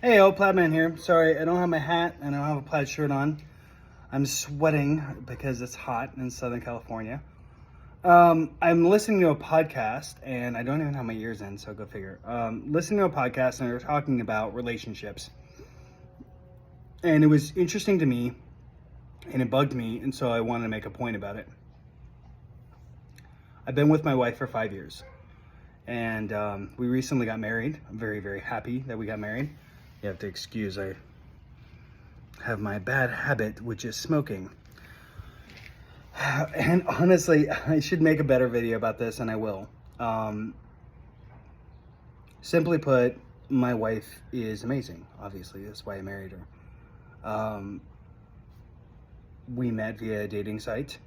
Hey, old plaid man here. Sorry, I don't have my hat and I don't have a plaid shirt on. I'm sweating because it's hot in Southern California. I'm listening to a podcast and I don't even have my ears in, so go figure. Listening to a podcast and they were talking about relationships. And it was interesting to me and it bugged me, and so I wanted to make a point about it. I've been with my wife for 5 years and we recently got married. I'm very, very happy that we got married. You have to excuse, I have my bad habit, which is smoking. And honestly, I should make a better video about this, and I will. Simply put, my wife is amazing. Obviously, that's why I married her. We met via a dating site.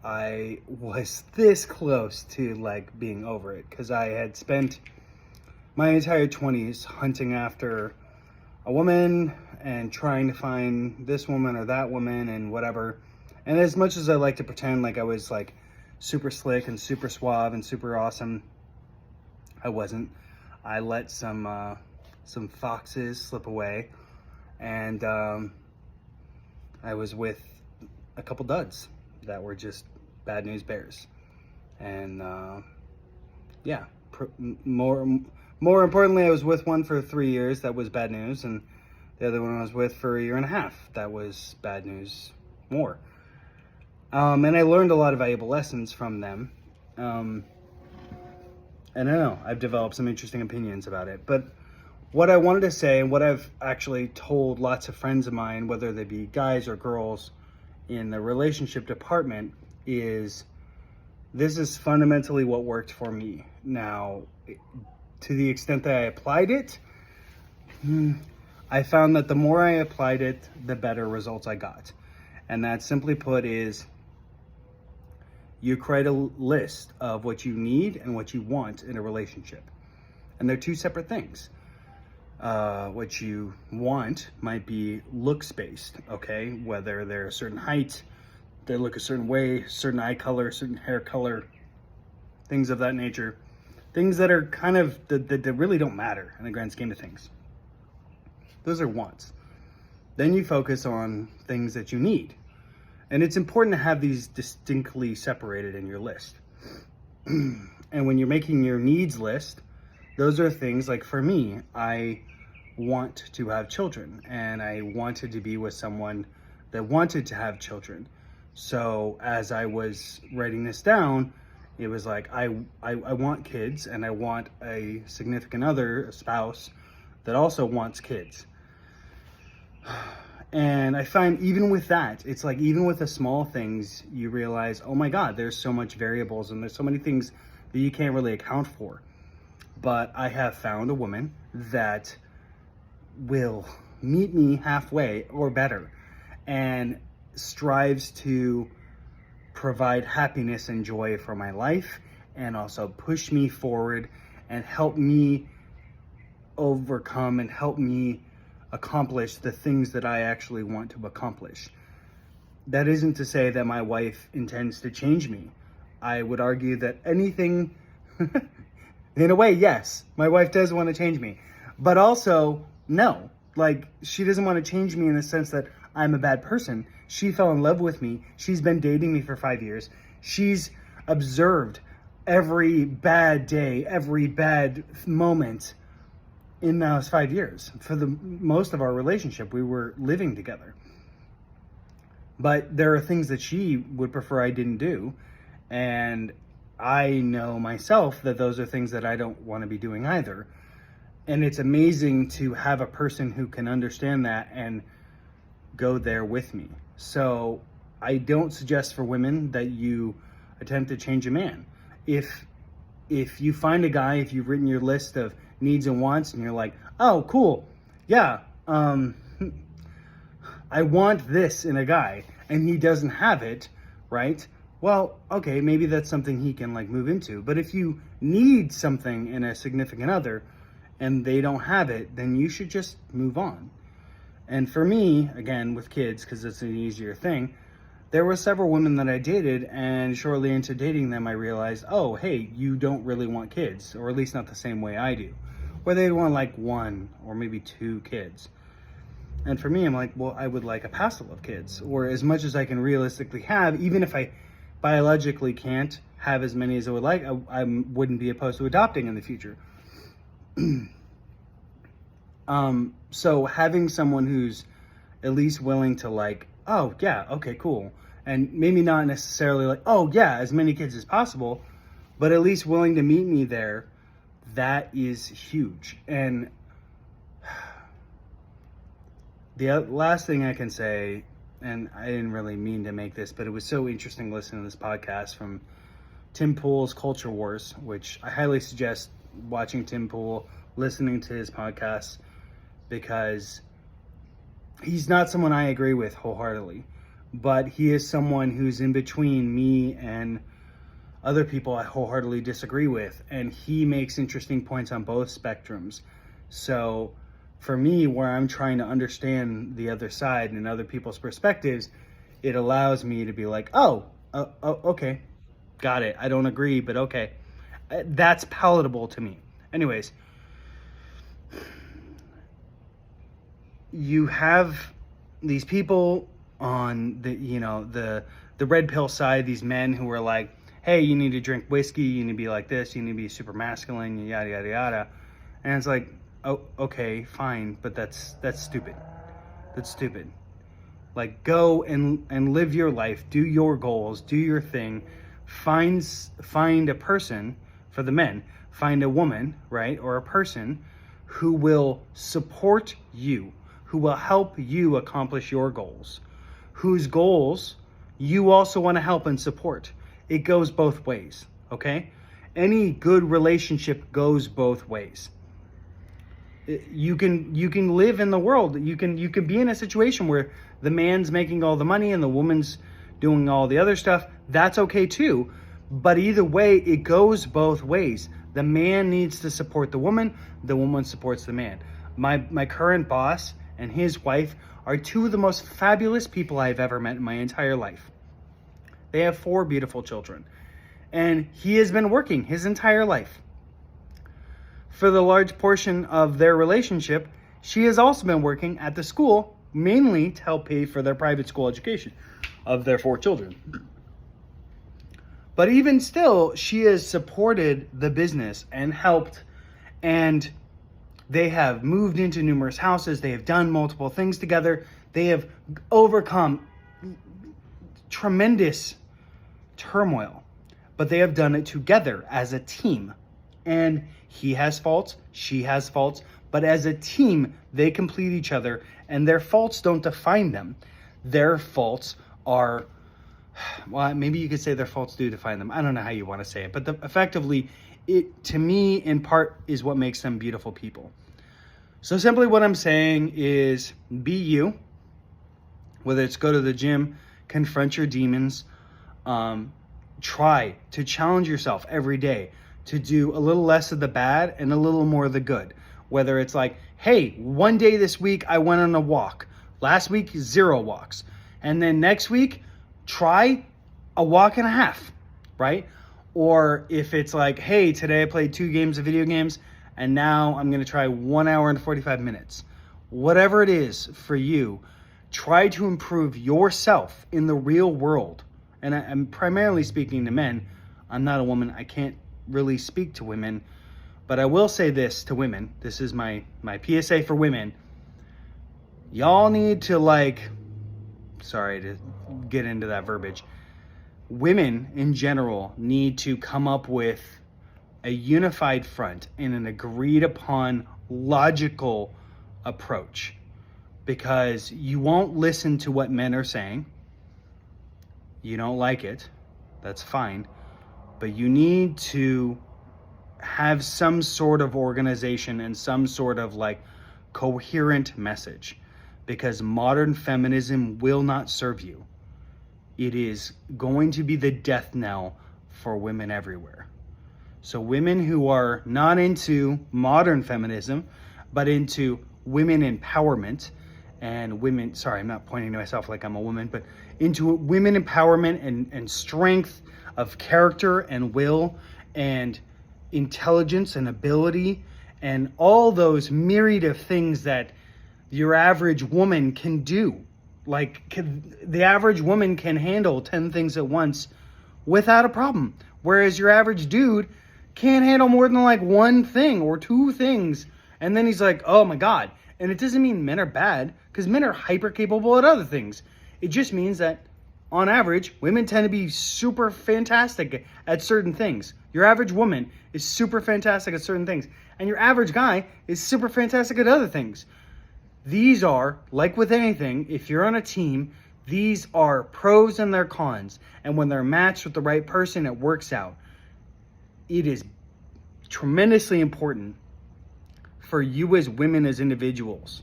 I was this close to like being over it because I had spent my entire 20s hunting after a woman and trying to find this woman or that woman and whatever. And as much as I like to pretend like I was like super slick and super suave and super awesome, I wasn't. I let some foxes slip away, and I was with a couple duds that were just bad news bears. And yeah, more importantly, I was with one for 3 years that was bad news, and the other one I was with for 1.5 years that was bad news more. And I learned a lot of valuable lessons from them. And I don't know, I've developed some interesting opinions about it. But what I wanted to say, and what I've actually told lots of friends of mine, whether they be guys or girls in the relationship department, is this is fundamentally what worked for me. Now, to the extent that I applied it, I found that the more I applied it, the better results I got. And that, simply put, is you create a list of what you need and what you want in a relationship. And they're two separate things. What you want might be looks based, okay? Whether they're a certain height, they look a certain way, certain eye color, certain hair color, things of that nature. Things that are kind of, that really don't matter in the grand scheme of things. Those are wants. Then you focus on things that you need. And it's important to have these distinctly separated in your list. And when you're making your needs list, those are things like, for me, I want to have children, and I wanted to be with someone that wanted to have children. So as I was writing this down, it was like, I want kids, and I want a significant other, a spouse, that also wants kids. And I find even with that, it's like, even with the small things, you realize, oh my God, there's so much variables and there's so many things that you can't really account for. But I have found a woman that will meet me halfway or better and strives to provide happiness and joy for my life, and also push me forward and help me overcome and help me accomplish the things that I actually want to accomplish. That isn't to say that my wife intends to change me. I would argue that anything, in a way, yes, my wife does want to change me, but also, no. Like, she doesn't want to change me in the sense that I'm a bad person. She fell in love with me. She's been dating me for 5 years. She's observed every bad day, every bad moment in those 5 years. For the most of our relationship, we were living together. But there are things that she would prefer I didn't do. And I know myself that those are things that I don't want to be doing either. And it's amazing to have a person who can understand that and go there with me. So I don't suggest for women that you attempt to change a man. If you find a guy, if you've written your list of needs and wants and you're like, oh, cool, yeah, I want this in a guy, and he doesn't have it, right? Well, okay, maybe that's something he can like move into. But if you need something in a significant other and they don't have it, then you should just move on. And for me, again, with kids, because it's an easier thing, there were several women that I dated, and shortly into dating them, I realized, oh, hey, you don't really want kids, or at least not the same way I do. or they'd want like 1 or maybe 2 kids. And for me, I'm like, well, I would like a passel of kids, or as much as I can realistically have, even if I biologically can't have as many as I would like, I wouldn't be opposed to adopting in the future. So having someone who's at least willing to like, oh yeah, okay, cool. And maybe not necessarily like, oh yeah, as many kids as possible, but at least willing to meet me there, that is huge. And the last thing I can say, and I didn't really mean to make this, but it was so interesting listening to this podcast from Tim Pool's Culture Wars, which I highly suggest watching Tim Pool, listening to his podcast, because he's not someone I agree with wholeheartedly, but he is someone who's in between me and other people I wholeheartedly disagree with, and he makes interesting points on both spectrums. So for me, where I'm trying to understand the other side and other people's perspectives, it allows me to be like, oh, okay, got it. I don't agree, but okay. That's palatable to me. Anyways, you have these people on the red pill side, these men who are like, hey, you need to drink whiskey, you need to be like this, you need to be super masculine, yada, yada, yada. And it's like, oh, okay, fine, but that's stupid. That's stupid. Like, go and live your life, do your goals, do your thing, find a person, for the men, find a woman, right, or a person who will support you, who will help you accomplish your goals, whose goals you also want to help and support. It goes both ways, okay? Any good relationship goes both ways. You can live in the world. You can be in a situation where the man's making all the money and the woman's doing all the other stuff. That's okay too. But either way, it goes both ways. The man needs to support the woman supports the man. My current boss and his wife are 2 of the most fabulous people I've ever met in my entire life. They have 4 beautiful children. And he has been working his entire life. For the large portion of their relationship, she has also been working at the school, mainly to help pay for their private school education of their 4 children. But even still, she has supported the business and helped, and they have moved into numerous houses. They have done multiple things together. They have overcome tremendous turmoil, but they have done it together as a team. And he has faults, she has faults, but as a team, they complete each other, and their faults don't define them. Their faults are, well, maybe you could say their faults do define them. I don't know how you want to say it, but effectively, it, to me, in part, is what makes them beautiful people. So simply what I'm saying is, be you. Whether it's go to the gym, confront your demons, try to challenge yourself every day to do a little less of the bad and a little more of the good. Whether it's like, hey, one day this week I went on a walk. Last week, 0 walks. And then next week, try a walk and a half, right? Or if it's like, hey, today I played 2 games of video games and now I'm going to try 1 hour and 45 minutes. Whatever it is for you, try to improve yourself in the real world. And I'm primarily speaking to men. I'm not a woman. I can't really speak to women. But I will say this to women. This is my PSA for women. Y'all need to, like, sorry to get into that verbiage. Women in general need to come up with a unified front and an agreed upon logical approach, because you won't listen to what men are saying. You don't like it. That's fine. But you need to have some sort of organization and some sort of like coherent message, because modern feminism will not serve you. It is going to be the death knell for women everywhere. So women who are not into modern feminism, but into women empowerment and women, sorry, I'm not pointing to myself like I'm a woman, but into women empowerment and strength of character and will and intelligence and ability and all those myriad of things that your average woman can do. Like, the average woman can handle 10 things at once without a problem. Whereas your average dude can't handle more than like one thing or two things. And then he's like, oh my God. And it doesn't mean men are bad, because men are hyper capable at other things. It just means that on average, women tend to be super fantastic at certain things. Your average woman is super fantastic at certain things. And your average guy is super fantastic at other things. These are, like with anything, if you're on a team, these are pros and their cons. And when they're matched with the right person, it works out. It is tremendously important for you as women, as individuals,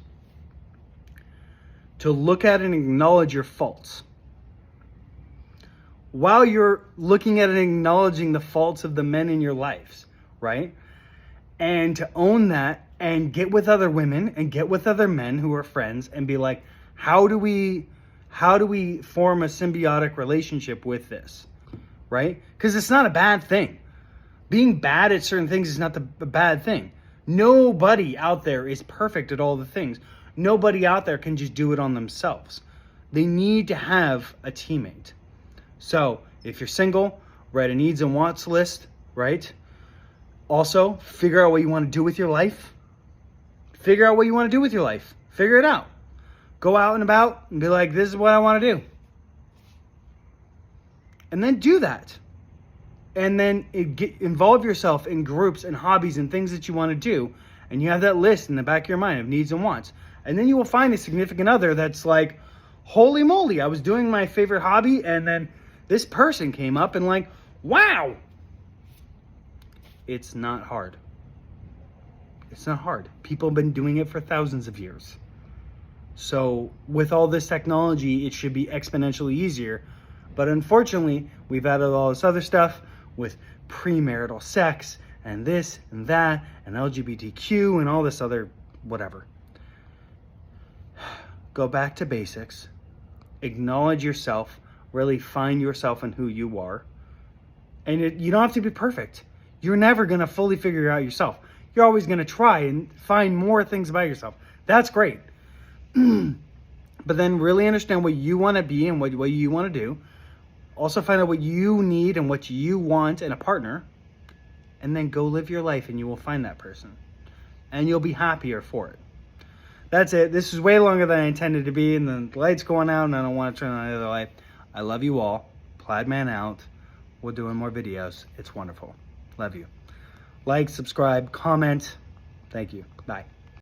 to look at and acknowledge your faults. While you're looking at and acknowledging the faults of the men in your lives, right? And to own that and get with other women and get with other men who are friends and be like, how do we form a symbiotic relationship with this, right? Because it's not a bad thing. Being bad at certain things is not a bad thing. Nobody out there is perfect at all the things. Nobody out there can just do it on themselves. They need to have a teammate. So if you're single, write a needs and wants list, right? Also, figure out what you want to do with your life. Figure out what you want to do with your life. Figure it out. Go out and about and be like, this is what I want to do. And then do that. And then involve yourself in groups and hobbies and things that you want to do. And you have that list in the back of your mind of needs and wants. And then you will find a significant other that's like, holy moly, I was doing my favorite hobby and then this person came up and like, wow. It's not hard. It's not hard. People have been doing it for thousands of years. So with all this technology, it should be exponentially easier. But unfortunately, we've added all this other stuff with premarital sex and this and that and LGBTQ and all this other whatever. Go back to basics. Acknowledge yourself. Really find yourself and who you are. And you don't have to be perfect. You're never going to fully figure it out yourself. You're always going to try and find more things about yourself. That's great. But then really understand what you want to be and what you want to do. Also find out what you need and what you want in a partner. And then go live your life and you will find that person. And you'll be happier for it. That's it. This is way longer than I intended to be. And the light's going out and I don't want to turn on the other light. I love you all. Plaid Man out. We're doing more videos. It's wonderful. Love you. Like, subscribe, comment. Thank you. Bye.